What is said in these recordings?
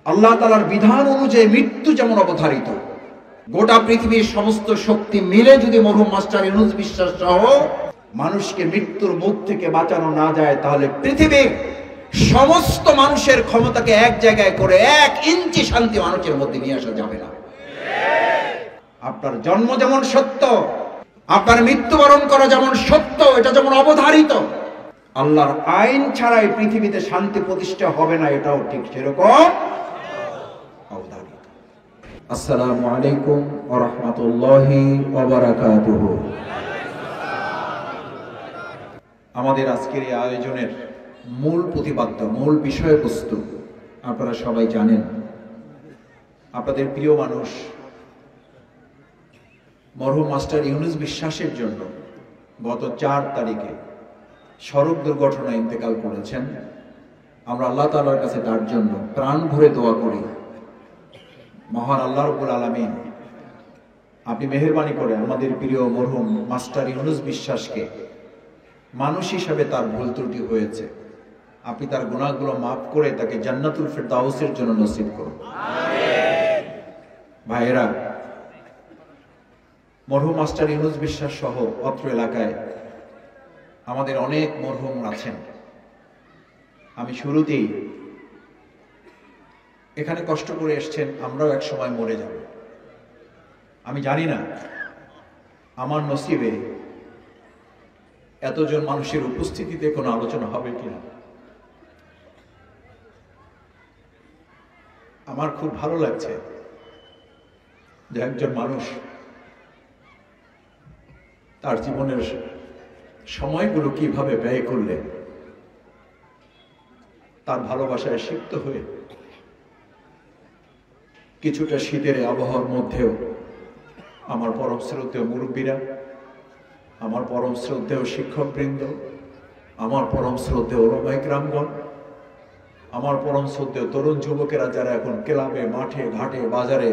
আল্লাহ তাআলার বিধান অনুযায়ী মৃত্যু যেমন অবধারিত, গোটা পৃথিবীর সমস্ত শক্তি মিলে যদি মরহুম মাস্টার ইউনূস বিশ্বাস সহ মানুষকে মৃত্যুর মুখ থেকে বাঁচানো না যায়, তাহলে পৃথিবীর সমস্ত মানুষের ক্ষমতাকে এক জায়গায় করে 1 ইঞ্চি শান্তি মানুষের মধ্যে নিয়ে আসা যাবে না। আপনার জন্ম যেমন সত্য, আপনার মৃত্যুবরণ করা যেমন সত্য, এটা যেমন অবধারিত, আল্লাহর আইন ছাড়াই পৃথিবীতে শান্তি প্রতিষ্ঠা হবে না, এটাও ঠিক সেরকম অবধারিত। আসসালামু আলাইকুম ওয়া রাহমাতুল্লাহি ওয়া বারাকাতুহু। আমাদের আজকের এই আয়োজনের মূল প্রতিপাদ্য, মূল বিষয়বস্তু আপনারা সবাই জানেন। আপনাদের প্রিয় মানুষ মরহুম মাস্টার ইউনূস বিশ্বাসের জন্য গত 4 তারিখে সড়ক দুর্ঘটনায় ইন্তেকাল করেছেন। আমরা আল্লাহ তাআলার কাছে তার জন্য প্রাণ ভরে দোয়া করি, মহান আল্লাহ রাব্বুল আলামিন আপনি মেহেরবানি করে আমাদের প্রিয় মরহুম মাস্টার ইউনূস বিশ্বাসকে, মানুষ হিসাবে তার ভুল ত্রুটি হয়েছে, আপনি তার গুনাহগুলো মাফ করে তাকে জান্নাতুল ফিরদাউসের জন্য নসিব করুন। আমিন। ভাইয়েরা, মরহুম মাস্টার ইউনূস বিশ্বাস সহ অত্র এলাকায় আমাদের অনেক মরহুম আছেন। আমি শুরুতেই, এখানে কষ্ট করে এসেছেন, আমরাও এক সময় মরে যাব। আমি জানি না আমার নসিবে এতজন মানুষের উপস্থিতিতে কোনো আলোচনা হবে কিনা। আমার খুব ভালো লাগছে যে একজন মানুষ তার জীবনের সময়গুলো কিভাবে ব্যয় করলেন, তার ভালোবাসায় সিক্ত হয়ে কিছুটা শীতের আবহাওয়ার মধ্যেও আমার পরম শ্রদ্ধেয় মুরব্বীরা, আমার পরম শ্রদ্ধেয় শিক্ষকবৃন্দ, আমার পরম শ্রদ্ধেয় ওলামায়ে কেরামগণ, আমার পরম শ্রদ্ধেয় তরুণ যুবকেরা যারা এখন ক্লাবে, মাঠে, ঘাটে, বাজারে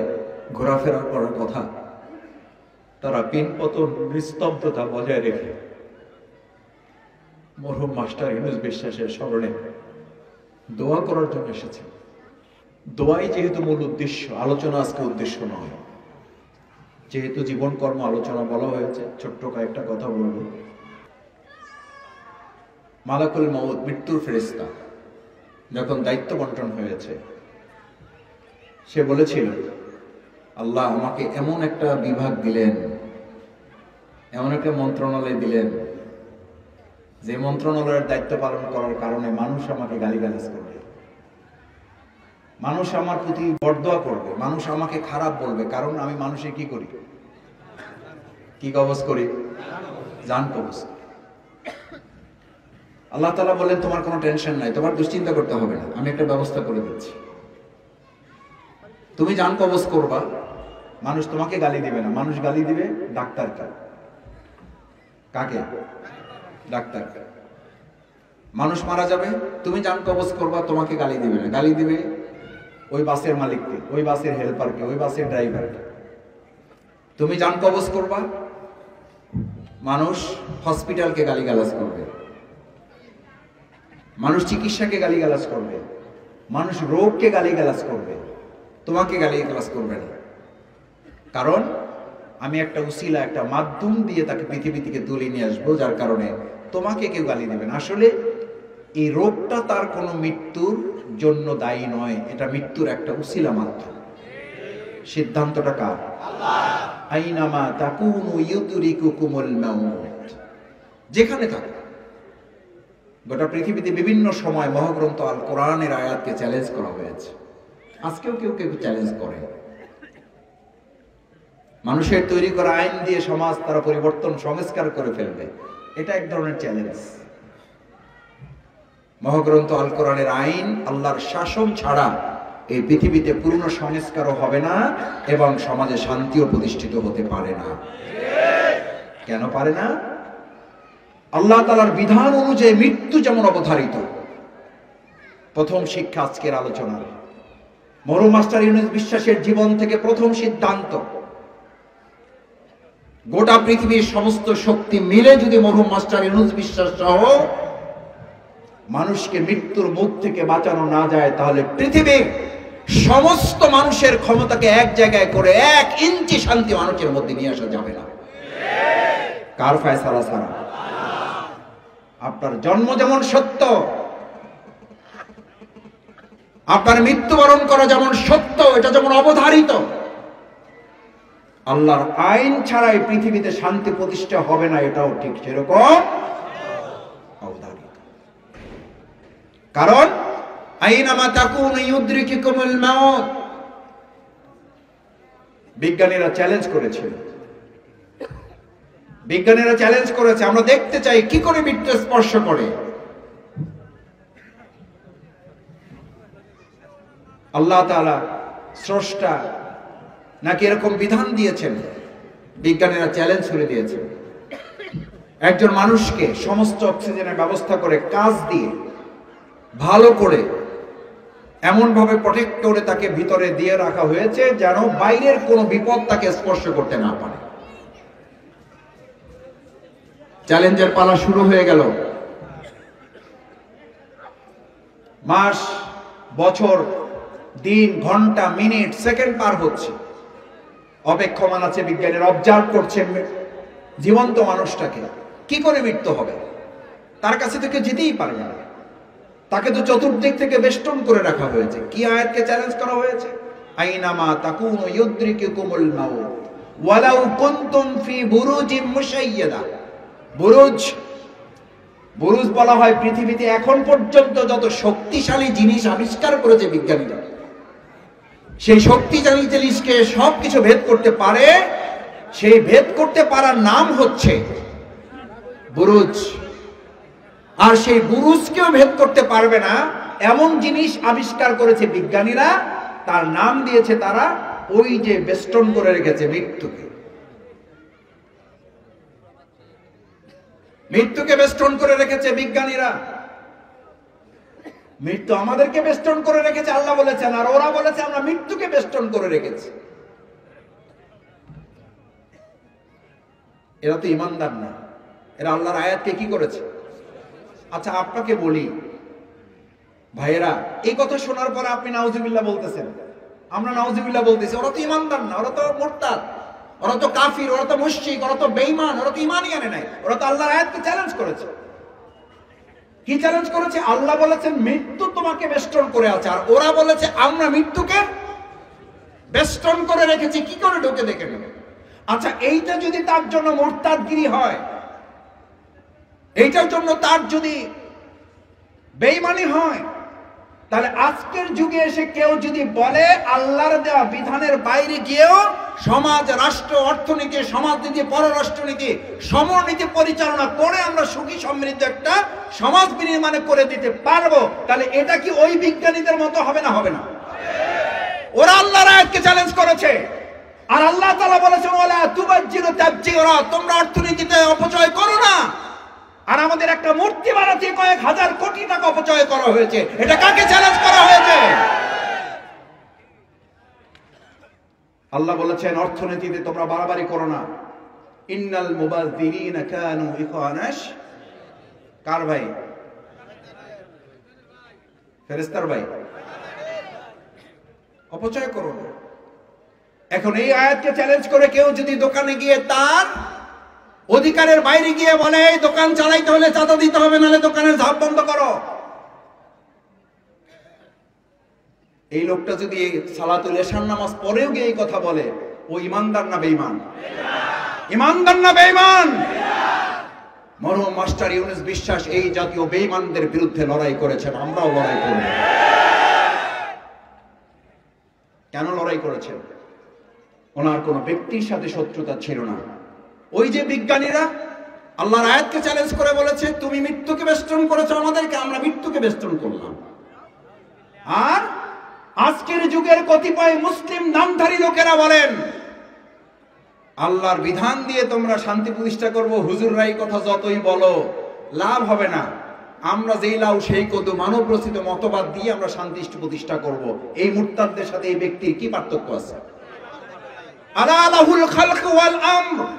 ঘোরাফেরা করার কথা, তারা পিনপতন নিস্তব্ধতা বজায় রেখে মরহুম মাস্টার ইউনূস বিশ্বাসের স্মরণে দোয়া করার জন্য এসেছে। দোয়াই যেহেতু মূল উদ্দেশ্য, আলোচনা আজকে উদ্দেশ্য নয়। যেহেতু জীবন কর্ম আলোচনা বলা হয়েছে, ছোট্ট কয়েকটা কথা বলব। মালাকুল মউত, মৃত্যুর ফেরেশতা, যখন দায়িত্ব বন্টন হয়েছে, সে বলেছিল, আল্লাহ আমাকে এমন একটা বিভাগ দিলেন, এমন একটা মন্ত্রণালয় দিলেন, যে মন্ত্রণালয়ের দায়িত্ব পালন করার কারণে মানুষ আমাকে গালিগালাজ করবে, মানুষ আমার প্রতি বরদোয়া করবে, মানুষ আমাকে খারাপ বলবে, কারণ আমি মানুষে কি করি, কি কবজ করি, জান কবজ। আল্লাহ তাআলা বললেন, তোমার কোনো টেনশন নাই, তোমার দুশ্চিন্তা করতে হবে না, আমি একটা ব্যবস্থা করে দিচ্ছি। তুমি জান কবজ করবা, মানুষ তোমাকে গালি দিবে না, মানুষ গালি দিবে ডাক্তারকে। কাকে? ডাক্তার। মানুষ মারা যাবে, তুমি জান কবজ করবা, তোমাকে গালি দিবে না, গালি দিবে ওই বাসের মালিককে, ওই বাসের হেল্পারকে, ওই বাসের ড্রাইভারকে। তুমি জান কবজ করবা, মানুষ হসপিটালকে গালিগালাজ করবে, মানুষ চিকিৎসাকে গালিগালাজ করবে, মানুষ রোগকে গালিগালাজ করবে, তোমাকে গালিগালাজ করবে না। কারণ আমি একটা উসিলা, একটা মাধ্যম দিয়ে তাকে পৃথিবী থেকে তুলে নিয়ে আসবো, যার কারণে তোমাকে কেউ গালি দেবে না। আসলে এই রোগটা তার কোনো মৃত্যুর জন্য দায়ী নয়, এটা মৃত্যুর একটা উসিলা মাত্র। সিদ্ধান্তটা কার? আল্লাহ। আইনামা তাকুনু ইউদরিকুকুমুল মাউত, যেখানে থাকো। গোটা পৃথিবীতে বিভিন্ন সময় মহাগ্রন্থ আল কোরআনের আয়াতকে চ্যালেঞ্জ করা হয়েছে, আজকেও কেউ কেউ চ্যালেঞ্জ করে। মানুষের তৈরি করা আইন দিয়ে সমাজ তারা পরিবর্তন, সংস্কার করে ফেলবে, এটা এক ধরনের চ্যালেঞ্জ। মহাগ্রন্থ আল কোরআনের আইন, আল্লাহর শাসন ছাড়া এই পৃথিবীতে পূর্ণ সংস্কারও হবে না এবং সমাজে শান্তিও প্রতিষ্ঠিত হতে পারে না। কেন পারে না? আল্লাহ তাআলার বিধান অনুযায়ী মৃত্যু যেমন অবধারিত। প্রথম শিক্ষা আজকের আলোচনার, মরহুম মাস্টার ইউনূস বিশ্বাসের জীবন থেকে প্রথম সিদ্ধান্ত, গোটা পৃথিবীর সমস্ত শক্তি মিলে যদি মরহুম মাস্টার ইউনূস বিশ্বাস সহ মানুষকে মৃত্যুর মুখ থেকে বাঁচানো না যায়, তাহলে পৃথিবীর সমস্ত মানুষের ক্ষমতাকে এক জায়গায় করে 1 ইঞ্চি শান্তি মানুষের মধ্যে নিয়ে আসা যাবে না। কার ফয়সালা ছাড়া? আপনার জন্ম যেমন সত্য, আপনার মৃত্যুবরণ করা যেমন সত্য, এটা যেমন অবধারিত, আল্লাহর আইন ছাড়াই পৃথিবীতে শান্তি প্রতিষ্ঠা হবে না, এটাও ঠিক সেরকম অবধারিত। কারণ আইনামা তাকুনু ইউদরিকুকুমুল মাউত। বিজ্ঞানীরা চ্যালেঞ্জ করেছে, আমরা দেখতে চাই কি করে মৃত্যু স্পর্শ করে। আল্লাহ তাআলা স্রষ্টা নাকি এরকম বিধান দিয়েছেন? বিজ্ঞানীরা চ্যালেঞ্জ করে দিয়েছেন। একজন মানুষকে সমস্ত অক্সিজেনের ব্যবস্থা করে কাজ দিয়ে ভালো করে এমন ভাবে প্রটেক্ট করে তাকে ভিতরে দিয়ে রাখা হয়েছে যেন বাইরের কোনো বিপদ তাকে স্পর্শ করতে না পারে। চ্যালেঞ্জের পালা শুরু হয়ে গেল। মাস, বছর, দিন, ঘন্টা, মিনিট, সেকেন্ড পার হচ্ছে। অপেক্ষমান আছে বিজ্ঞানীরা, অবজার্ভ করছেন জীবন্ত মানুষটাকে কি করে মৃত্যু হবে। তার কাছে থেকে যেতেই পারবে না, তাকে তো চতুর্দিক থেকে বেষ্টন করে রাখা হয়েছে। কি আয়াতকে চ্যালেঞ্জ করা হয়েছে? আইনামা তাকুনু ইউদরিকুকুমুল মাউত ওয়ালাউ কুনতুম ফি বুরুজিম মুশাইয়াদা। বুরুজ বলা হয় পৃথিবীতে এখন পর্যন্ত যত শক্তিশালী জিনিস আবিষ্কার করেছে বিজ্ঞানীরা, সেই শক্তিশালী জিনিসকে সবকিছু ভেদ করতে পারে। সেই ভেদ করতে পারার নাম হচ্ছে বুরুজ। আর সেই বুরুজকেও ভেদ করতে পারবে না এমন জিনিস আবিষ্কার করেছে বিজ্ঞানীরা, তার নাম দিয়েছে তারা ওই যে বেষ্টন করে রেখেছে মৃত্যুকে। মৃত্যুকে বেষ্টন করে রেখেছে বিজ্ঞানীরা। মৃত্যু আমাদেরকে বেষ্টন করে রেখেছে আল্লাহ বলেছেন, আর ওরা বলেছে আমরা মৃত্যুকে বেষ্টন করে রেখেছি। এরা তো ইমানদার না, এরা আল্লাহর আয়াতকে কি করেছে? আচ্ছা আপনাকে বলি ভাইয়েরা, এই কথা শোনার পরে আপনি নাউজুবিল্লাহ বলতেছেন, আমরা নাউজুবিল্লাহ বলতেছি। ওরা তো ইমানদার না, ওরা তো মুরতাদ, ওরা তো কাফির, ওরা তো মুশরিক, ওরা তো বেঈমান, ওরা তো ঈমানই আনে নাই। ওরা তো আল্লাহর আয়াতকে চ্যালেঞ্জ করেছে। কি চ্যালেঞ্জ করেছে? আল্লাহ বলেছেন মৃত্যু তোমাকে বেষ্টন করে আছে, আর ওরা বলেছে আমরা মৃত্যুকে বেষ্টন করে রেখেছি। কি করে ঢোকে দেখে নেবে। আচ্ছা এইটা যদি তার জন্য মুরতাদগিরি হয়, এইটার জন্য তার যদি বেঈমানি হয়, তাহলে আজকের যুগে এসে কেউ যদি বলে আল্লাহর দেওয়া বিধানের বাইরে গিয়েও সমাজ, রাষ্ট্র, অর্থনীতি, সমাজনীতি, পররাষ্ট্রনীতি, সমরনীতি পরিচালনা করে আমরা সুখী সমৃদ্ধ একটা সমাজ বিনির্মাণ করে দিতে পারবো, তাহলে এটা কি ওই বিজ্ঞানীদের মতো হবে না? হবে না। ওরা আল্লাহর আয়াতকে চ্যালেঞ্জ করেছে, আর আল্লাহ তাআলা বলেছেন ওয়ালা তুবাজ্জিরু তাবজিরা, তোমরা অর্থনীতিতে অপচয় করো না। আর আমাদের একটা মূর্তি বানাতে কয়েক হাজার কোটি টাকা অপচয় করা হয়েছে। এটা কাকে চ্যালেঞ্জ করা হয়েছে? আল্লাহ বলেছেন অর্থনীতিতে তোমরা বাড়াবাড়ি করো না। ইন্নাল মুবাযযিরিনা কানু ইখওয়ানাশ, কার ভাই? ফেরেশতার ভাই। অপচয় করো না। এখন এই আয়াতকে চ্যালেঞ্জ করে কেউ যদি দোকানে গিয়ে তার অধিকারের বাইরে গিয়ে বলে এই দোকান চালাইতে হলে চাঁদা দিতে হবে, নাহলে দোকানের ঝাপ বন্ধ করো, এই লোকটা যদি সালাতুল ইশার নামাজ পড়েও গিয়ে এই কথা বলে, ও ইমানদার না বেঈমান? ইমানদার না বেঈমান? মরহুম মাস্টার ইউনূস বিশ্বাস এই জাতীয় বেঈমানদের বিরুদ্ধে লড়াই করেছেন, আমরাও লড়াই করব। কেন লড়াই করেছেন? ওনার কোন ব্যক্তির সাথে শত্রুতা ছিল না। ওই যে বিজ্ঞানীরা আল্লাহর আয়াতকে চ্যালেঞ্জ করে বলেছে তুমি মৃত্যুকে বেষ্টন করেছো আমাদেরকে, আমরা মৃত্যুকে বেষ্টন করলাম। আর আজকের যুগের কতিপয় মুসলিম নামধারী লোকেরা বলেন আল্লাহর বিধান দিয়ে তোমরা শান্তি প্রতিষ্ঠা করবো। হুজুররা এই কথা যতই বলো লাভ হবে না, আমরা যেই লাউ সেই কদু, মানব রচিত মতবাদ দিয়ে আমরা শান্তি প্রতিষ্ঠা করব। এই মুরতাদদের সাথে এই ব্যক্তির কি পার্থক্য আছে? আলা লাহুল খালক ওয়াল আমর।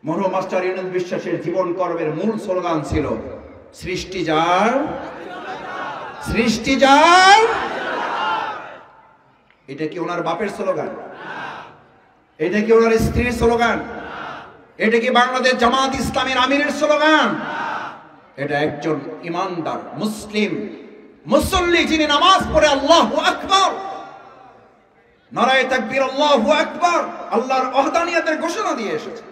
মরহুম মাস্টার ইউনূস বিশ্বাসের জীবন কর্মের মূল স্লোগান ছিল সৃষ্টি যার, সৃষ্টি যার, এটা কি ওনার বাপের স্লোগান? এটা কি ওনার স্ত্রীর স্লোগান? এটা কি বাংলাদেশ জামাত ইসলামের আমিরের স্লোগান? এটা একজন ইমানদার মুসলিম মুসল্লি যিনি নামাজ পড়ে আল্লাহু আকবার, নারায়ে তাকবীর আল্লাহু আকবার, আল্লাহর ওয়াহদানিয়তের ঘোষণা দিয়ে এসেছে।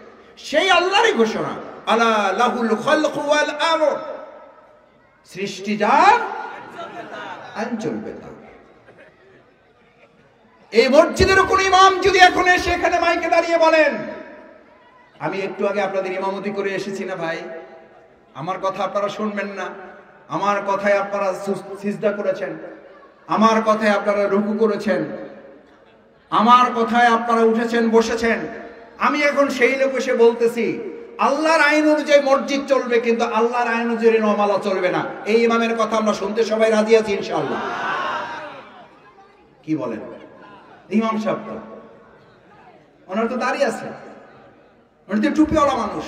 সেই আল্লাহরই ঘোষণা, আলা লাহুল খালকু ওয়াল আমর, সৃষ্টি যার আইন চলবে তার। এই মসজিদের কোন ইমাম যদি এখন এসে এখানে মাইকে দাঁড়িয়ে বলেন, আমি একটু আগে আপনাদের ইমামতি করে এসেছি না ভাই, আমার কথা আপনারা শুনবেন না, আমার কথায় আপনারা সিজদা করেছেন, আমার কথায় আপনারা রুকু করেছেন, আমার কথায় আপনারা উঠেছেন বসেছেন, আমি এখন সেই লোক এসে বলতেছি আল্লাহর আইন অনুযায়ী মসজিদ চলবে, কিন্তু আল্লাহর আইন অনুযায়ী নমালা চলবে না, এই ইমামের কথা আমরা শুনতে সবাই রাজি আছি ইনশাআল্লাহ? কি বলেন? ইমাম সাহেব তো ওনার তো দাঁড়িয়ে আছে, উনি তো টুপিওয়ালা মানুষ,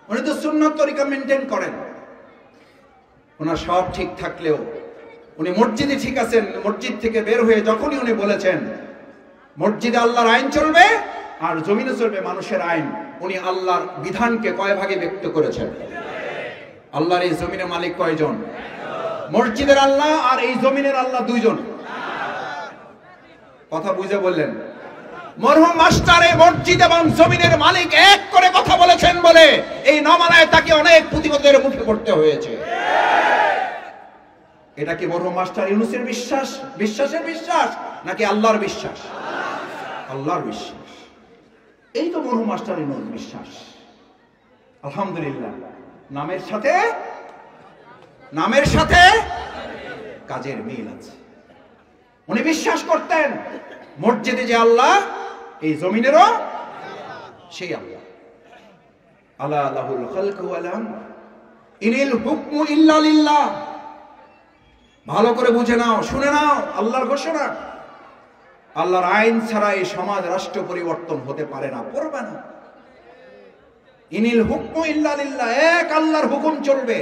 উনি তো সুন্নাত তরিকা মেনটেন করেন, ওনার সব ঠিক থাকলেও উনি মসজিদে ঠিক আছেন। মসজিদ থেকে বের হয়ে যখনই উনি বলেছেন মসজিদে আল্লাহর আইন চলবে আর জমিনে চলবে মানুষের আইন, উনি আল্লাহর বিধানকে কয় ভাগে ব্যক্ত করেছেন? আল্লাহর এই জমিনের মালিক কয়জন? মসজিদের আল্লাহ আর এই জমিনের আল্লাহ দুইজন। কথা বুঝে বললেন? মরহুম মাস্টার এই মসজিদ এবং জমিনের মালিক এক করে কথা বলেছেন বলে এই নমালায় তাকে অনেক প্রতিবাদের মুখে পড়তে হয়েছে। এটা কি মরহুম মাস্টার ইউনূসের বিশ্বাস, বিশ্বাসের বিশ্বাস, নাকি আল্লাহর বিশ্বাস? আল্লাহর বিশ্বাস। এই তো মরহুম মাস্টার ইউনূস বিশ্বাস। আলহামদুলিল্লাহ, নামের সাথে কাজের মিল আছে। উনি বিশ্বাস করতেন মসজিদে যে আল্লাহ, এই জমিনেরও সেই আল্লাহ। আলা লাহুল খালকু ওয়াল আমর ইনিল হুকমু ইল্লা লিল্লাহ। ভালো করে বুঝে নাও, শুনে নাও, আল্লাহর ঘোষণা। আল্লাহর আইন ছাড়া এই সমাজ রাষ্ট্র পরিবর্তন হতে পারে না, পড়বে না। ইনিল হুকমু ইল্লা লিল্লাহ, এক আল্লাহর হুকুম চলবে।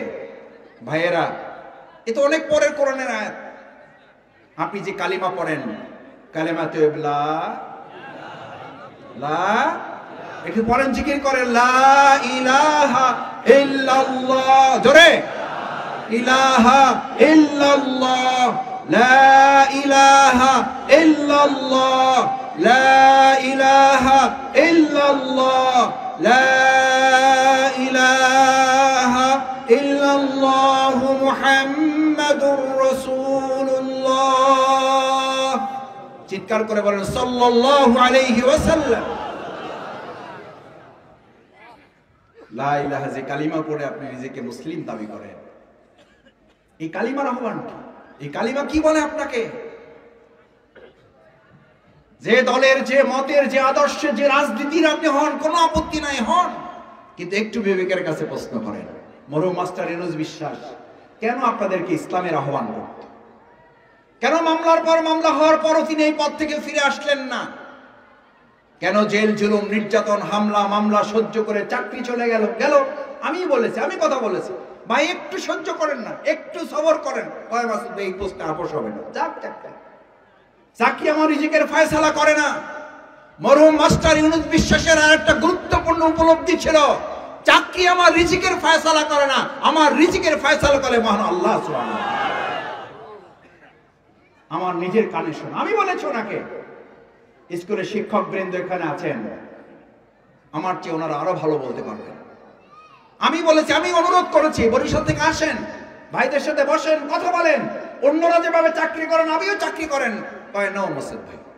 ভাইয়েরা, এ তো অনেক পরের কোরআনের আয়াত। আপনি যে কালিমা পড়েন, কালেমা তৈয়বা লা, একটু পড়েন, জিকির করেন, লা ইলাহা ইল্লাল্লাহ, জোরে, ইলাহা ইল্লাল্লাহ, লা ইলাহা ইল্লাল্লাহ, লা ইলাহা ইল্লাল্লাহ, লা ইলাহা ইল্লাল্লাহ মুহাম্মাদুর রাসূলুল্লাহ। চিৎকার করে বলেন সাল্লাল্লাহু আলাইহি ওয়াসাল্লাম। লা ইলাহা, যে কালিমা পড়ে আপনি নিজেকে মুসলিম দাবি করেন, এই কালিমার আহ্বান কি? এই কালিমা কি বলে আপনাকে? যে দলের, যে মতের, যে আদর্শের, যে রাজনীতির আপনি হন, কোনো আপত্তি নাই, হন, কিন্তু একটু বিবেকের কাছে প্রশ্ন করেন, মরহুম মাস্টার ইউনূস বিশ্বাস কেন আপনাদেরকে ইসলামের আহ্বান করত? কেন মামলার পর মামলা হওয়ার পরও তিনি এই পদ থেকে ফিরে আসলেন না? কেন জেল জুলুম নির্যাতন হামলা মামলা সহ্য করে চাকরি চলে গেল? আমি বলেছি, আমি কথা বলেছি, ভাই একটু সহ্য করেন না, একটু সবর করেন, কয় মাস এই পোস্টে আপোষ হবে না, যাক চাকরি আমার রিজিকের ফয়সালা করে না। মরহুম মাস্টার ইউনূস বিশ্বাসের আর একটা গুরুত্বপূর্ণ উপলব্ধি ছিল, চাকরি আমার রিজিকের ফয়সালা করে না, আমার রিজিকের ফয়সালা করে মহান আল্লাহ সুবহানাহু ওয়া তাআলা। আমার নিজের কানে শোনা, আমি বলেছি ওনাকে, স্কুলের শিক্ষক বৃন্দ এখানে আছেন, আমার চেয়ে ওনারা আরো ভালো বলতে পারবেন। আমি বলেছি, আমি অনুরোধ করেছি, বরিশাল থেকে আসেন, ভাইদের সাথে বসেন, কথা বলেন, অন্যরা যেভাবে চাকরি করেন আমিও চাকরি করেন। কয় না মোসাদ্দেক ভাই,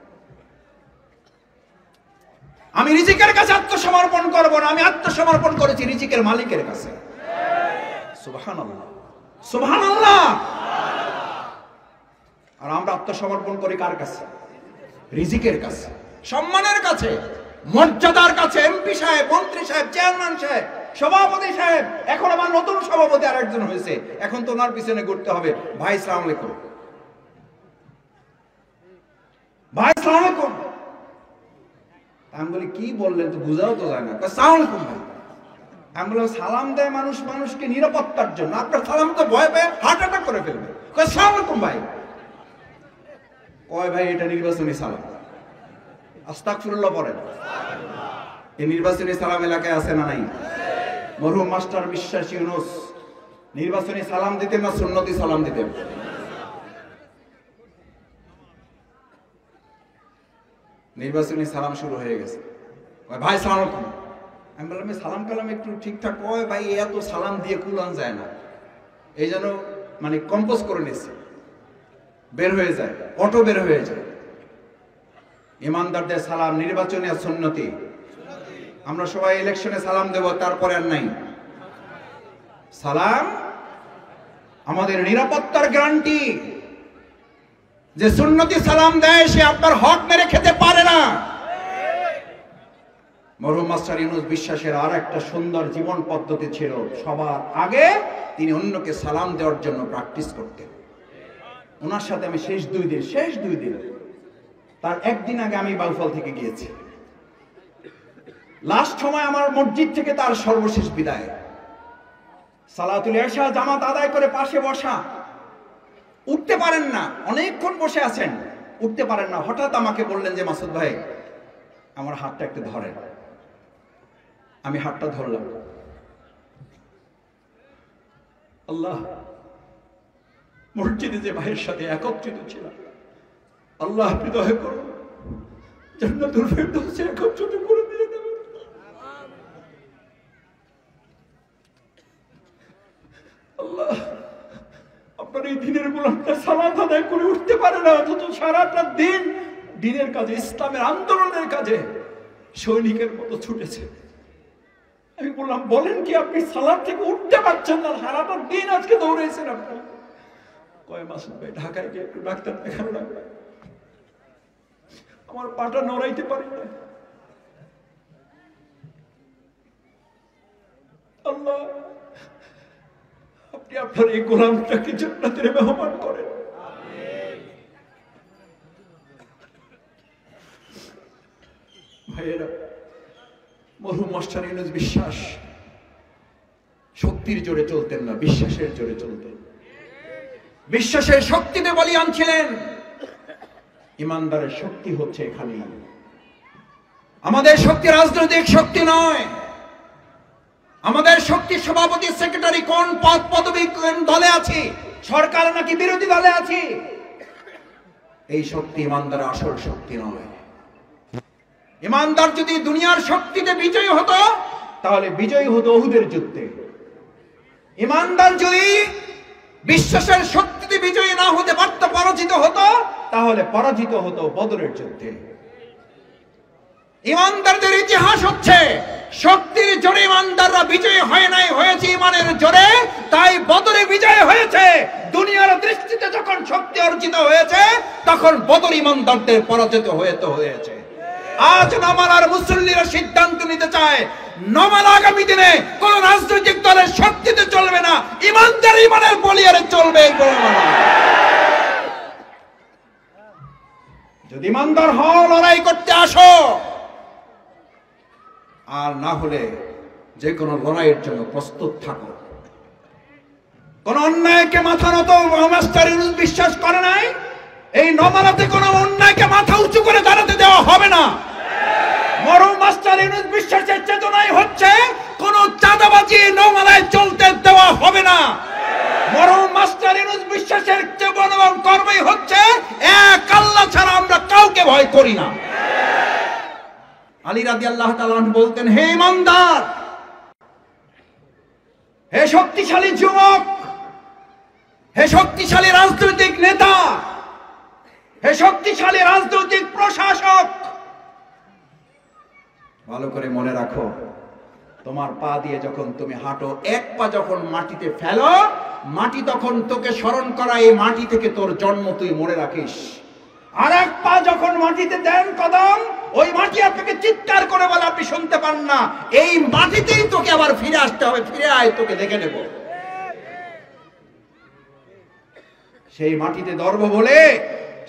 আমি রিজিকের কাছে আত্মসমর্পণ করব না, আমি আত্মসমর্পণ করেছি রিজিকের মালিকের কাছে। সুবহানাল্লাহ, সুবহানাল্লাহ। আর আমরা আত্মসমর্পণ করি কার কাছে? রিজিকের কাছে, সম্মানের কাছে, মর্যাদার কাছে। এমপি সাহেব, মন্ত্রী সাহেব, চেয়ারম্যান সাহেব, সভাপতি সাহেব, এখন আমার নতুন সভাপতি আরেকজন হয়েছে, এখন তো ওনার পিছনে ঘুরতে হবে। ভাই আসসালামু আলাইকুম, ভাই আসসালামু আলাইকুম। আমি বলি কি বললেন, তো বুঝাও তো যায় না। আসসালামু আলাইকুম ভাই। আমি বললাম সালাম দেয় মানুষ মানুষকে নিরাপত্তার জন্য, আপনার সালাম তো ভয় পেয়ে হার্ট অ্যাটাক করে ফেলবে। আসসালামু আলাইকুম ভাই। কয় ভাই এটা নির্বাচনী সালাম। আস্তাগফিরুল্লাহ পড়েন। এই নির্বাচনী সালাম এলাকায় আছে না নাই? মরহুম মাস্টার বিশ্বাস ইউনুস নির্বাচনী সালাম দিতেন না সুন্নতি সালাম দিতেন? নির্বাচনী সালাম শুরু হয়ে গেছে। ভাই সালাম আলাইকুম। আমি বললাম সালাম কালাম একটু ঠিকঠাক কয় ভাই, এত সালাম দিয়ে কুলান যায় না, এই জন্য মানে কম্পোজ করে নিচ্ছে, বের হয়ে যায়, অটো বের হয়ে যায়। ইমানদারদের সালাম নির্বাচনী আর সুন্নতি। আমরা সবাই ইলেকশনে সালাম দেব, তারপরে আর নাই। সালাম আমাদের নিরাপত্তার গ্যারান্টি। যে সুন্নতি সালাম দেয় সে আপনার হক মেরে খেতে পারে না। মরহুম মাস্টার ইউনুস বিশ্বাসের আর একটা সুন্দর জীবন পদ্ধতি ছিল, সবার আগে তিনি অন্যকে সালাম দেওয়ার জন্য প্র্যাকটিস করতেন। ওনার সাথে আমি শেষ দুই দিন তার একদিন আগে আমি বাউফল থেকে গিয়েছি। লাস্ট সময় আমার মসজিদ থেকে তার সর্বশেষ বিদায়। সালাতুল ইশা জামাত আদায় করে পাশে বসা, উঠতে পারেন না, অনেকক্ষণ বসে আছেন, উঠতে পারেন না। হঠাৎ আমাকে বললেন যে মাসুদ ভাই আমার হাতটা একটু ধরেন। আমি হাতটা ধরলাম। আল্লাহ, মসজিদে যে ভাইয়ের সাথে একত্রিত ছিলাম, আল্লাহ আপনি দয়া করুন জান্নাতুল ফেরদৌসে একত্রিত করে দিয়ে দেবেন। আল্লাহ, আপনার এই দিনের গোলামটা সালাত আদায় করে উঠতে পারে না, অথচ সারাটা দিন দিনের কাজে, ইসলামের আন্দোলনের কাজে সৈনিকের মতো ছুটেছে। আমি বললাম বলেন কি, আপনি সালাত থেকে উঠতে পারছেন না, সারাটা দিন আজকে দৌড়েছেন আপনি। কয় মাসুদ ভাই ঢাকায় গিয়ে একটু ডাক্তার দেখানো লাগবে, আমার পাটা নড়াইতে পারি না। আল্লাহ, আপনি আপনার এই গোলামটাকে জান্নাতের মেহমান করেন। ভাইয়েরা, মরহুম মাস্টার ইউনুস বিশ্বাস শক্তির জোরে চলতেন না, বিশ্বাসের জোরে চলতেন। বিশ্বাসের শক্তিতে বলিয়ান ছিলেন। ইমানদারের শক্তি হচ্ছে এখানে। আমাদের শক্তি রাজনৈতিক শক্তি নয়, আমাদের শক্তি সভাপতি সেক্রেটারি কোন পদ পদবি কোন দলে আছি, সরকার নাকি বিরোধী দলে আছি, এই শক্তি ইমানদারের আসল শক্তি নয়। ইমানদার যদি দুনিয়ার শক্তিতে বিজয়ী হতো তাহলে বিজয়ী হতো উহুদের যুদ্ধে। ইমানদার যদি বিশ্বাসের শক্তিতে বিজয়ী না হতে পারত, পরাজিত হতো, তাহলে পরাজিত হতো বদরের যুদ্ধে। ইমানদারদের ইতিহাস হচ্ছে শক্তির জোরে ইমানদাররা বিজয়ী হয় নাই, হয়েছে ইমানের জোরে, তাই বদরে বিজয় হয়েছে। দুনিয়ার দৃষ্টিতে যখন শক্তি অর্জিত হয়েছে তখন বদর ইমানদারদের পরাজিত হয়েছে। আজ নমালার মুসল্লিরা সিদ্ধান্ত নিতে চায়, নমাল আগামী দিনে কোন রাজনৈতিক দলের শক্তিতে চলবে না, ইমানদার ইমানের বলিয়ারে চলবে। যদি ইমানদার হও লড়াই করতে আসো, আর না হলে যে কোনো লড়াইয়ের জন্য প্রস্তুত থাকো। কোন অন্যায়কে মাথা নত মাস্টার ইউনুস বিশ্বাস করে নাই। এই নমালাতে কোন অন্যায়কে মাথা উঁচু করে দাঁড়াতে দেওয়া হবে না। মরহুম মাস্টার ইউনুস বিশ্বাসের চেতনাই হচ্ছে কোন চাঁদাবাজি নমালায় চলতে দেওয়া হবে না। মরহুম মাস্টার ইউনুস বিশ্বাসের জীবন এবং কর্মই হচ্ছে এক আল্লাহ ছাড়া আমরা কাউকে ভয় করি না। আলী রাদিয়াল্লাহু তাআলা বলতেন, হে ইমানদার, হে শক্তিশালী যুবক, হে শক্তিশালী রাজনৈতিক নেতা, হে শক্তিশালী রাজনৈতিক প্রশাসক, ভালো করে মনে রাখো, তোমার পা দিয়ে যখন তুমি হাঁটো, এক পা যখন মাটিতে ফেলো, মাটি তখন তোকে স্মরণ করা, এই মাটি থেকে তোর জন্ম, তুই মনে রাখিস। আর এক পা যখন মাটিতে দেন কদম, ওই মাটি আপনাকে চিৎকার করে বলে আপনি শুনতে পান না, এই মাটিতেই তোকে আবার ফিরে আসতে হবে, ফিরে আয়, তোকে দেখে নেব। সেই মাটিতে গর্ব বলে,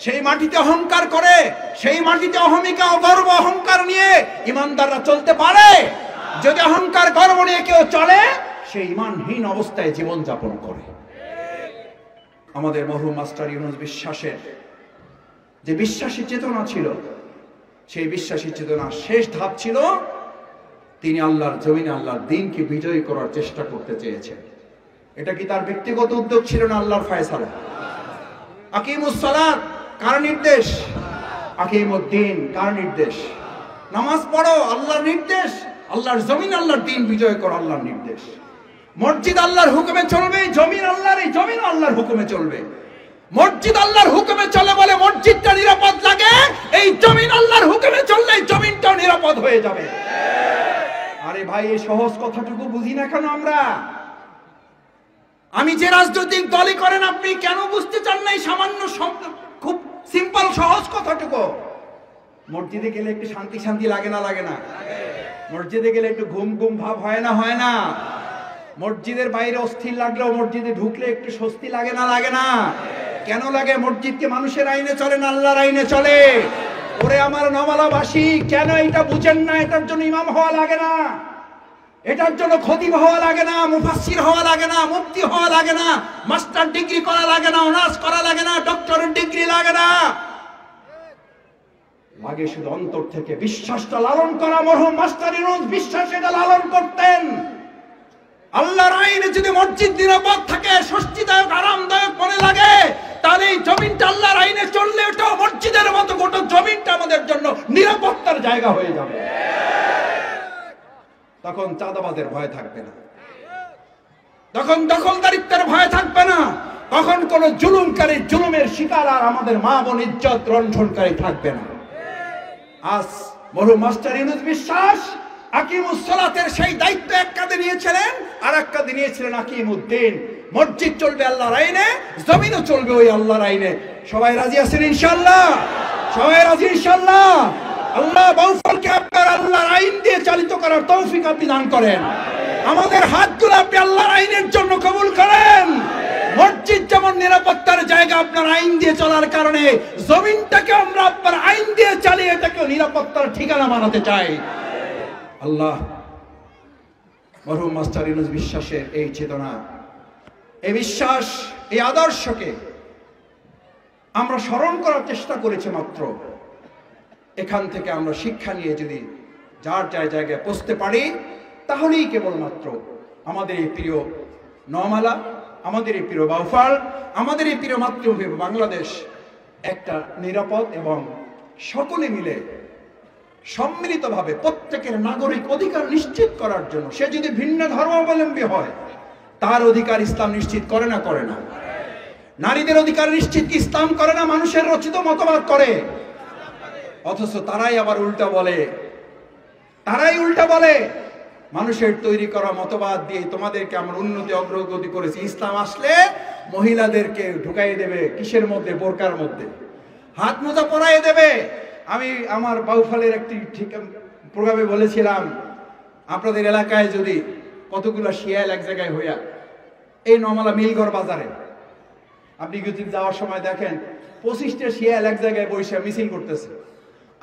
সেই মাটিতে অহংকার করে, সেই মাটিতে অহমিকা ও গর্ব অহংকার নিয়ে ইমানদাররা চলতে পারে। যদি অহংকার গর্ব নিয়ে কেউ চলে, সে ইমানহীন অবস্থায় জীবন যাপন করে। আমাদের মরহুম মাস্টার ইউনুস বিশ্বাসের যে বিশ্বাসী চেতনা ছিল, সেই বিশ্বাসী চেতনার শেষ ধাপ ছিল তিনি আল্লাহর জমিনে আল্লাহর দ্বীনকে বিজয়ী করার চেষ্টা করতে চেয়েছেন। এটা কি তার ব্যক্তিগত উদ্যোগ ছিল না আল্লাহর ফায়সালা? আকিমুস সালাত কার নির্দেশ? আকিমুদ্দিন কার নির্দেশ? নামাজ পড়ো আল্লাহর নির্দেশ, আল্লাহর জমিন আল্লাহর দ্বীন বিজয় করো আল্লাহর নির্দেশ। মসজিদ আল্লাহর হুকুমে চলবে, জমিন আল্লাহর, এই জমিন আল্লাহর হুকুমে চলবে। মসজিদ আল্লাহর হুকুমে চলে বলে মসজিদটা নিরাপদ লাগে, এই জমিন আল্লাহর হুকুমে চললে এই জমিনটাও নিরাপদ হয়ে যাবে। আরে ভাই, এই সহজ কথাটুকু বুঝি না কেন আমরা? আমি যে রাজনৈতিক দলই করেন, আপনি কেন বুঝতে চান না এই সামান্য খুব সিম্পল সহজ কথাটুকু? মসজিদে গেলে একটু শান্তি শান্তি লাগে না? লাগে না? মসজিদে গেলে একটু ঘুম ঘুম ভাব হয় না? হয় না? মসজিদের বাইরে অস্থির লাগলেও মসজিদে ঢুকলে একটু স্বস্তি লাগে না? লাগে না? কেন লাগে? মসজিদকে মানুষের আইনে চলে না আল্লাহর আইনে চলে? ওরে আমার নওয়ালাবাসী, কেন এটা বুঝেন না? এটার জন্য ইমাম হওয়া লাগে না, এটার জন্য খতিব হওয়া লাগে না, মুফাসসির হওয়া লাগে না, মুফতি হওয়া লাগে না, মাস্টার ডিগ্রি করা লাগে না, অনার্স করা লাগে না, ডক্টরেট ডিগ্রি লাগে না। লাগে শুধু অন্তর থেকে বিশ্বাসটা লালন করা। মরহুম মাস্টার ইউনূস বিশ্বাস এটা লালন করতেন। আল্লাহর আইনে যদি মসজিদ নিরাপদ থাকে, স্বস্তিদায়ক আরামদায়ক মনে লাগে, তাহলে এই জমিনটা আল্লাহর আইনে চললে ওটাও মসজিদের মতো গোটা জমিনটা আমাদের জন্য নিরাপত্তার জায়গা হয়ে যাবে। তখন চাঁদাবাজের ভয় থাকবে না, তখন দখলদারিত্বের ভয় থাকবে না, তখন কোন জুলুমকারী জুলুমের শিকার আর আমাদের মা বোন ইজ্জত লণ্ঠনকারী থাকবে না। আজ মরহুম মাস্টার ইউনূস বিশ্বাস আকিমুস সালাতের সেই দায়িত্ব এক কাঁধে নিয়েছিলেন, আর এক কাঁধে নিয়েছিলেন আকিমুদ্দিন। মসজিদ চলবে আল্লাহর আইনে, জমিনও চলবে ওই আল্লাহর আইনে। সবাই রাজি আছেন ইনশাআল্লাহ? সবাই রাজি ইনশাআল্লাহ? আল্লাহ বাউফলকে আপনার আল্লাহর আইন দিয়ে চালিত করার তৌফিক আপনি দান করেন। আমাদের হাতগুলো আপনি আল্লাহর আইনের জন্য কবুল করেন। মসজিদ যেমন নিরাপত্তার জায়গা, আপনার আইন দিয়ে চলার কারণে জমিনটাকে আমরা আপনার আইন দিয়ে চালিয়ে এটাকে নিরাপত্তার ঠিকানা বানাতে চাই। আল্লাহ মরহুম মাস্টার ইউনূস বিশ্বাসের এই চেতনা, এই বিশ্বাস, এই আদর্শকে আমরা স্মরণ করার চেষ্টা করেছি মাত্র। এখান থেকে আমরা শিক্ষা নিয়ে যদি যার যার জায়গায় পৌঁছতে পারি, তাহলেই কেবলমাত্র আমাদের এই প্রিয় নওমালা, আমাদের এই প্রিয় বাউফল, আমাদের এই প্রিয় মাতৃভূমি বাংলাদেশ একটা নিরাপদ এবং সকলে মিলে সম্মিলিতভাবে প্রত্যেকের নাগরিক অধিকার নিশ্চিত করার জন্য, সে যদি ভিন্ন ধর্মাবলম্বী হয় তার অধিকার ইসলাম নিশ্চিত করে না? করে না? নারীদের অধিকার নিশ্চিত কি ইসলাম করে না? মানুষের রচিত মতবাদ করে। অথচ তারাই আবার উল্টা বলে, মানুষের তৈরি করা মতবাদ দিয়ে তোমাদেরকে আমরা উন্নতি অগ্রগতি করেছি, ইসলাম আসলে মহিলাদেরকে ঢুকাই দেবে কিসের মধ্যে? বোরকার মধ্যে, হাত মোজা পরাই দেবে। আমি আমার বাউফলের একটি ঠিক প্রোগ্রামে বলেছিলাম, আপনাদের এলাকায় যদি কতগুলো শিয়াল এক জায়গায় হইয়া, এই নওমালা মিলগড় বাজারে আপনি যদি যাওয়ার সময় দেখেন 25টা শিয়াল এক জায়গায় বসে মিছিল করতেছে।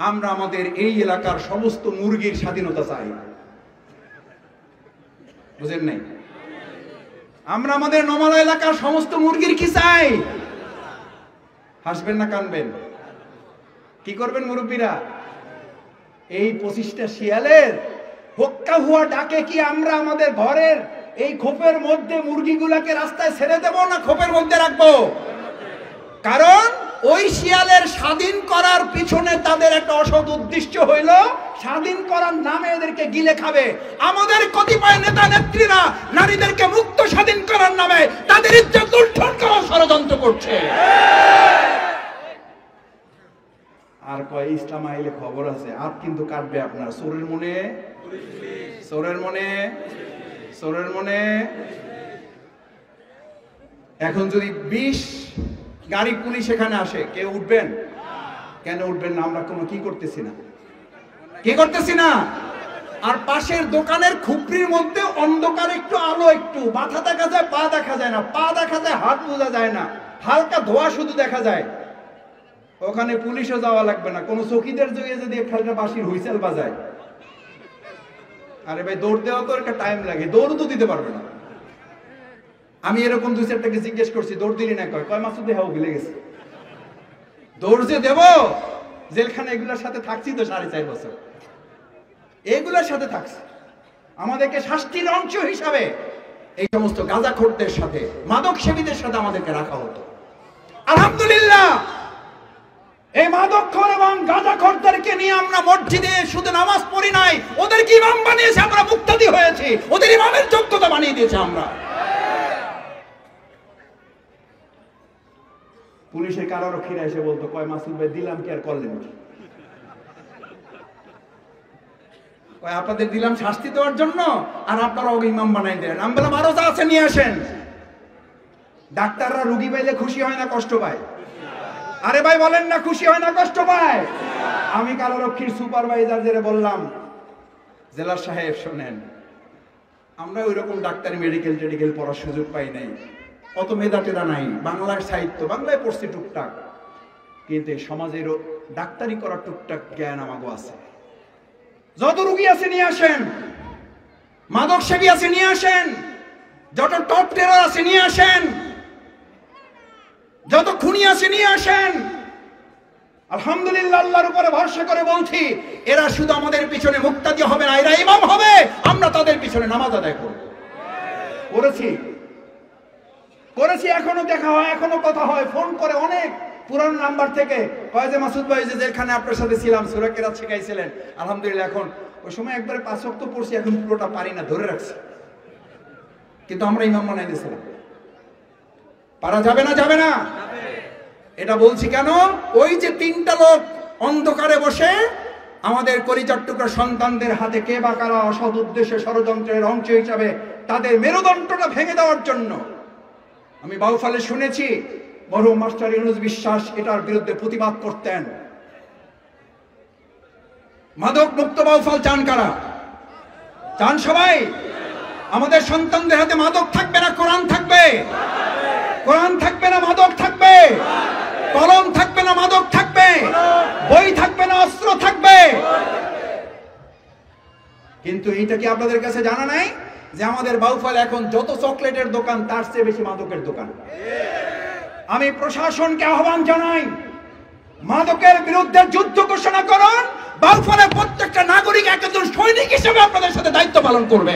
আমরা আমাদের এই এলাকার সমস্ত মুরগির স্বাধীনতা চাই, বুঝেন নাই? আমরা আমাদের নওমালা এলাকার সমস্ত মুরগির কি চাই? হাসবেন না কানবেন? কি করবেন মুরব্বীরা? এই 25টা শিয়ালের হক্কা হুয়া ডাকে কি আমরা আমাদের ঘরের এই খোপের মধ্যে মুরগিগুলাকে রাস্তায় ছেড়ে দেব না খোপের মধ্যে রাখবো? কারণ ওই শিয়ালের স্বাধীন করার পিছনে তাদের একটা অসৎ উদ্দেশ্য হইল স্বাধীন করার নামে এদেরকে গিলে খাবে। আমাদের কতিপয় নেতা নেত্রীরা নারীদেরকে মুক্ত স্বাধীন করার নামে তাদের ইজ্জত লুণ্ঠন করার ষড়যন্ত্র করছে। আর কয় ইসলাম আইলে খবর আছে, আর কিন্তু কাটবে আপনার চোরের মনে, চোরের মনে, চোরের মনে। এখন যদি 20 গাড়ি পুলিশ এখানে আসে, কেউ উঠবেন? কেন উঠবেন না? আমরা কোনো কি করতেছি না, কি করতেছি না? আর পাশের দোকানের খুপড়ির মধ্যে অন্ধকার, একটু আলো, একটু মাথা দেখা যায়, পা দেখা যায় না, পা দেখা যায়, হাত বোঝা যায় না, হালকা ধোয়া শুধু দেখা যায়। ওখানে পুলিশও যাওয়া লাগবে না, কোন চকিদের জড়িয়ে যদি খালটা বাঁশির হুইসেল বাজায়, আরে ভাই দৌড় দেওয়া তো একটা টাইম লাগে, দৌড় তো দিতে পারবে না। আমি এরকম 2-4টাকে জিজ্ঞেস করছি, দৌড় দিলি না? কয় মাসুদ দেহাও ভুলে গেছে। দৌড় যে দেব, জেলখানা এগুলোর সাথে থাকছি তো 4.5 বছর, এগুলোর সাথে থাকছি। আমাদেরকে শাস্তির অংশ হিসাবে এই সমস্ত গাঁজাখোরদের সাথে, মাদক সেবীদের সাথে আমাদেরকে রাখা হতো। আলহামদুলিল্লাহ, এই মাদকখোর এবং গাঁজাখোরদেরকে নিয়ে আমরা মসজিদে শুধু নামাজ পড়ি নাই, ওদেরকে ইমাম বানিয়েছে, আমরা মুক্তাদি হয়েছি, ওদের ইমামের যোগ্যতা বানিয়ে দিয়েছে আমরা। পুলিশের কারারক্ষীরা এসে বলতো, কয় মাসুদ ভাই দিলাম কি আর করলেন কি? কয় আপনাদের দিলাম শাস্তি দেওয়ার জন্য, আর আপনারা ওকে ইমাম বানাই দেন। আমি বললাম আরো যা আছে নিয়ে আসেন। ডাক্তাররা রুগী পাইলে খুশি হয় না কষ্ট পায়? আরে ভাই বলেন না, খুশি হয় না কষ্ট পায়? আমি কারারক্ষীর সুপারভাইজারদের বললাম, জেলা সাহেব শোনেন, আমরা ওই রকম ডাক্তারি মেডিকেল পড়ার সুযোগ পাই নাই, অত মেধা টেধা নাই, বাংলার সাহিত্য বাংলায় পড়ছি টুকটাক, কিন্তু এই সমাজেরও ডাক্তারি করার টুকটাক জ্ঞান আমাগো আছে। যত রুগী আছে নিয়ে আসেন, মাদক সেবী আছে নিয়ে আসেন, যত টপ টেরর আছে নিয়ে আসেন, যত খুনি আছে নিয়ে আসেন। আলহামদুলিল্লাহ, আল্লাহর উপরে ভরসা করে বলছি, এরা শুধু আমাদের পিছনে মুক্তাদি হবে না, এরা ইমাম হবে, আমরা তাদের পিছনে নামাজ আদায় করব। করেছি, এখনো দেখা হয়, এখনো কথা হয়, ফোন করে অনেক পুরানো নাম্বার থেকে, কয় যে মাসুদ ভাই যে যেখানে আপনার সাথে ছিলাম সূরা কিরাত শিখাইছিলেন, আলহামদুলিল্লাহ এখন ওই সময় একবারে 5 ওয়াক্ত পড়ছি, এখন পুরোটা পারি না, ধরে রাখছি, কিন্তু আমরা ইমাম বানাই দিয়েছিলাম। পারা যাবে না? যাবে না। এটা বলছি কেন? ওই যে 3টা লোক অন্ধকারে বসে আমাদের কলিজার টুকরা সন্তানদের হাতে কে বা কারা অসৎ উদ্দেশ্যে ষড়যন্ত্রের অংশ হিসাবে তাদের মেরুদণ্ডটা ভেঙে দেওয়ার জন্য। আমি বাউফলে শুনেছি মরহুম মাস্টার ইউনুস বিশ্বাস এটার বিরুদ্ধে প্রতিবাদ করতেন। মাদক মুক্ত বাউফল চান কারা? চান সবাই? আমাদের সন্তানদের হাতে মাদক থাকবে না, কোরআন থাকবে। কোরআন থাকবে না, মাদক থাকবে। কলম থাকবে না, মাদক থাকবে। বই থাকবে না, অস্ত্র থাকবে। কিন্তু এইটা কি আপনাদের কাছে জানা নাই যে আমাদের বাউফল এখন যত চকলেটের দোকান তার চেয়ে বেশি মাদকের দোকান? আমি প্রশাসনকে আহ্বান জানাই, মাদকের বিরুদ্ধে যুদ্ধ ঘোষণা করুন। বাউফলের প্রত্যেকটা নাগরিক একজন সৈনিক হিসেবে আপনাদের সাথে দায়িত্ব পালন করবে।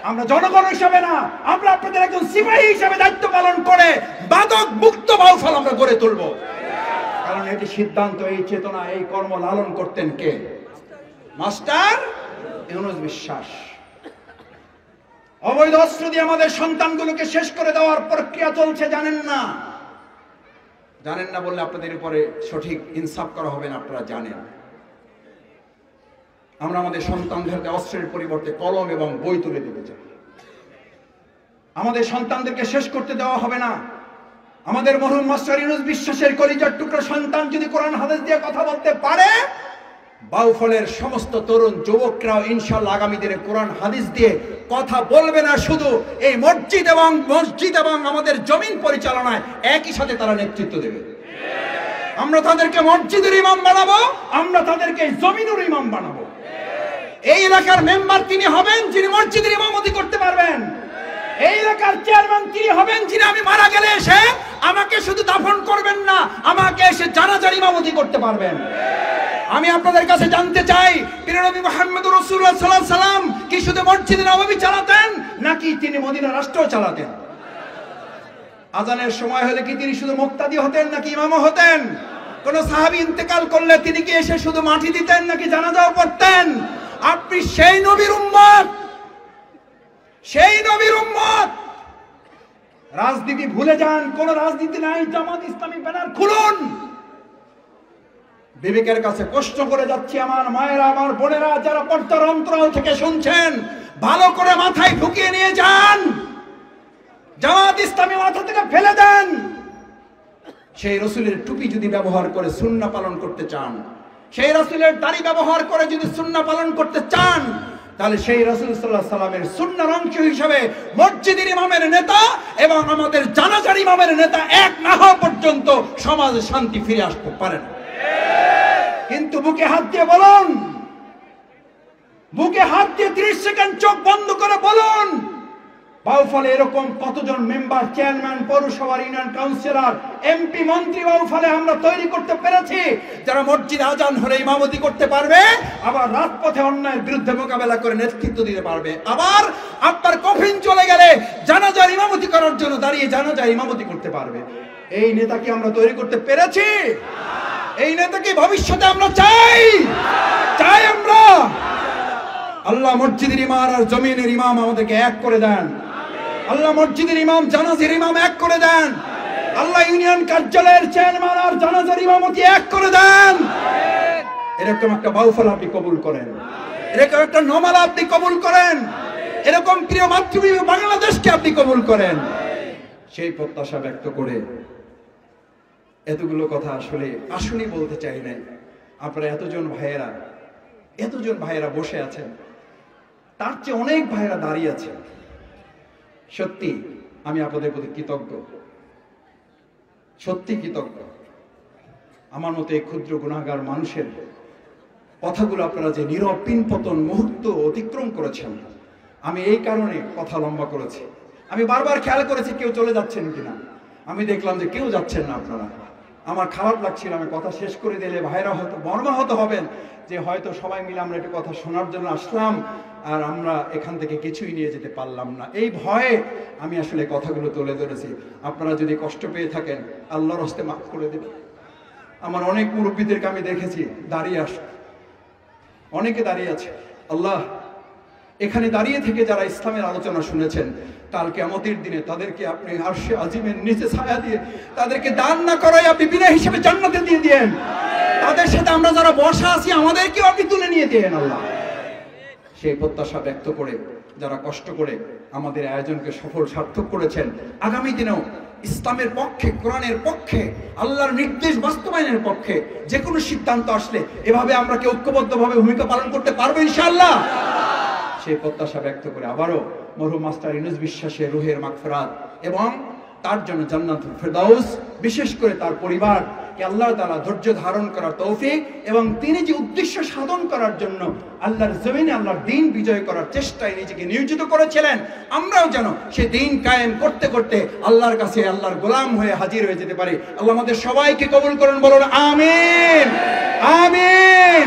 আমরা জনগণ হিসাবে না, আমরা আপনাদের একজন সিপাহী হিসাবে দায়িত্ব পালন করে মাদক মুক্ত বাউফল আমরা গড়ে তুলব। কারণ এটি সিদ্ধান্ত, এই চেতনা, এই কর্ম লালন করতেন কে? মাস্টার ইউনুস বিশ্বাস। অবৈধ অস্ত্র দিয়ে আমাদের সন্তানগুলোকে শেষ করে দেওয়ার প্রক্রিয়া চলছে, জানেন না? জানেন না বললে আপনাদের উপরে সঠিক ইনসাফ করা হবে না, আপনারা জানেন। আমরা আমাদের সন্তানদেরকে অস্ত্রের পরিবর্তে কলম এবং বই তুলে দিতে চাই। আমাদের সন্তানদেরকে শেষ করতে দেওয়া হবে না। আমাদের মরহুম মাস্টার ইউনুস বিশ্বাসের কলিজার টুকরা সন্তান যদি কোরআন হাদিস দিয়ে কথা বলতে পারে, বাউফলের সমস্ত তরুণ যুবকরাও ইনশাআল্লাহ আগামী দিনে কোরআন হাদিস দিয়ে কথা বলবে না, শুধু এই মসজিদ এবং আমাদের জমিন পরিচালনায় একই সাথে তারা নেতৃত্ব দেবে। আমরা তাদেরকে মসজিদের ইমাম বানাবো, আমরা তাদেরকে জমিনের ইমাম বানাবো। এই এলাকার মেম্বার তিনি হবেন যিনি মসজিদের ইমামতি করতে পারবেন। এই এলাকার চেয়ারম্যান তিনি হবেন যিনি আমি মারা গেলে এসে আমাকে শুধু দাফন করবেন না, আমাকে এসে জানাজার ইমামতি করতে পারবেন। আমি আপনাদের কাছে জানতে চাই, প্রিয় নবী মুহাম্মদুর রাসূলুল্লাহ সাল্লাল্লাহু আলাইহি সাল্লাম কি শুধু মসজিদে নববী চালাতেন, নাকি তিনি মদিনা রাষ্ট্র চালাতেন? আজানের সময় হলে কি তিনি শুধু মুক্তাদি হতেন নাকি ইমামও হতেন? কোন সাহাবী ইন্তেকাল করলে তিনি কি এসে শুধু মাটি দিতেন নাকি জানাজাও পড়তেন? আপনি সেই নবীর উম্মত, সেই নবীর উম্মত। রাজনীতি ভুলে যান, কোন রাজনীতি নাই। জামাত ইসলামী ব্যানার খুলুন। বিবেকের কাছে কষ্ট করে যাচ্ছি, আমার মায়েরা, আমার বোনেরা, যারা পর্দার অন্তরাল থেকে শুনছেন, ভালো করে মাথায় ঢুকিয়ে নিয়ে যান। জামাত ইসলামী মাথা থেকে ফেলে দেন। সেই রাসূলের টুপি যদি ব্যবহার করে সুন্নাহ পালন করতে চান, সেই রাসূলের দাড়ি ব্যবহার করে যদি সুন্নাহ পালন করতে চান, তাহলে সেই রাসূল সাল্লাল্লাহু আলাইহি সাল্লামের সুন্নাহর অংশ হিসেবে মসজিদের ইমামের নেতা এবং আমাদের জানাজার ইমামের নেতা এক না হওয়া পর্যন্ত সমাজে শান্তি ফিরে আসতে পারে না। কিন্তু বুকে হাত দিয়ে বলুন, বুকে হাত দিয়ে 30 সেকেন্ড চোখ বন্ধ করে বলুন, বাউফলে এরকম কতজন মেম্বার, চেয়ারম্যান, পৌরসভার ইউনিয়ন কাউন্সিলর, এমপি, মন্ত্রী বাউফলে আমরা তৈরি করতে পেরেছি, যারা মসজিদে আজান হলে ইমামতি করতে পারবে, আবার রাজপথে অন্যায়ের বিরুদ্ধে মোকাবেলা করে নেতৃত্ব দিতে পারবে, আবার আপনার কফিন চলে গেলে জানাজার ইমামতি করার জন্য দাঁড়িয়ে জানাজার ইমামতি করতে পারবে। এই নেতাকে আমরা তৈরি করতে পেরেছি? এই নেতাকে ভবিষ্যতে আমরা চাই আমরা। আল্লাহ মসজিদের ইমাম আর জমিনের ইমাম আমাদেরকে এক করে দেন। আল্লাহ মসজিদের ইমাম, জানাজার ইমাম এক করে দেন। আল্লাহ ইউনিয়ন কার্যালয়ের চেয়ারম্যান আর জানাজার ইমামতি এক করে দেন। এরকম একটা বাউফল আপনি কবুল করেন, এরকম একটা নমালা আপনি কবুল করেন, এরকম প্রিয় মাতৃভূমি বাংলাদেশকে আপনি কবুল করেন। সেই প্রত্যাশা ব্যক্ত করে এতগুলো কথা আসলে আসলেই বলতে চাই নাই। আপনারা এতজন ভাইয়েরা বসে আছেন, তার চেয়ে অনেক ভাইয়েরা দাঁড়িয়ে আছেন। সত্যি আমি আপনাদের প্রতি কৃতজ্ঞ, সত্যি কৃতজ্ঞ। আমার মতো এই ক্ষুদ্র গুনাহগার মানুষের কথাগুলো আপনারা যে নীরব পিনপতন মুহূর্ত অতিক্রম করেছেন, আমি এই কারণে কথা লম্বা করেছি। আমি বারবার খেয়াল করেছি কেউ চলে যাচ্ছেন কিনা, আমি দেখলাম যে কেউ যাচ্ছেন না আপনারা। আমার খারাপ লাগছিল, আমি কথা শেষ করে দিলে ভাইরা হয়তো মর্মাহত হবেন যে হয়তো সবাই মিলে আমরা একটু কথা শোনার জন্য আসলাম আর আমরা এখান থেকে কিছুই নিয়ে যেতে পারলাম না। এই ভয়ে আমি আসলে কথাগুলো তুলে ধরেছি। আপনারা যদি কষ্ট পেয়ে থাকেন আল্লাহর হস্তে মাফ করে দেবেন। আমার অনেক মুরব্বীদেরকে আমি দেখেছি দাঁড়িয়ে অনেকে দাঁড়িয়ে আছে। আল্লাহ, এখানে দাঁড়িয়ে থেকে যারা ইসলামের আলোচনা শুনেছেন, কাল কিয়ামতের দিনে তাদেরকে আপনি আরশে আজিমের নিচে ছায়া দিয়ে তাদেরকে দান না করায় আপনি বিনা হিসেবে জান্নাতে দিয়ে দিয়েন। তাদের সাথে আমরা যারা বসা আছি আমাদেরকেও আপনি তুলে নিয়ে দিয়েন আল্লাহ। সেই প্রত্যাশা ব্যক্ত করে যারা কষ্ট করে আমাদের আয়োজনকে সফল সার্থক করেছেন, আগামী দিনেও ইসলামের পক্ষে, কোরআনের পক্ষে, আল্লাহর নির্দেশ বাস্তবায়নের পক্ষে যে কোনো সিদ্ধান্ত আসলে এভাবে আমরা কি ঐক্যবদ্ধভাবে ভূমিকা পালন করতে পারবো ইনশাআল্লাহ? সেই প্রত্যাশা ব্যক্ত করে আবারও মরহুম মাস্টার ইউনূস বিশ্বাসের রুহের মাগফিরাত এবং তার জন্য জান্নাতুল ফেরদাউস, বিশেষ করে তার পরিবারকে আল্লাহ তাআলা ধৈর্য ধারণ করার তৌফিক এবং তিনি যে উদ্দেশ্য সাধন করার জন্য আল্লাহর জমিনে আল্লাহর দ্বীন বিজয় করার চেষ্টায় নিজেকে নিয়োজিত করেছিলেন, আমরাও যেন সেই দ্বীন কায়েম করতে করতে আল্লাহর কাছে আল্লাহর গোলাম হয়ে হাজির হয়ে যেতে পারি। আল্লাহ আমাদের সবাইকে কবুল করেন, বলুন আমিন, আমিন।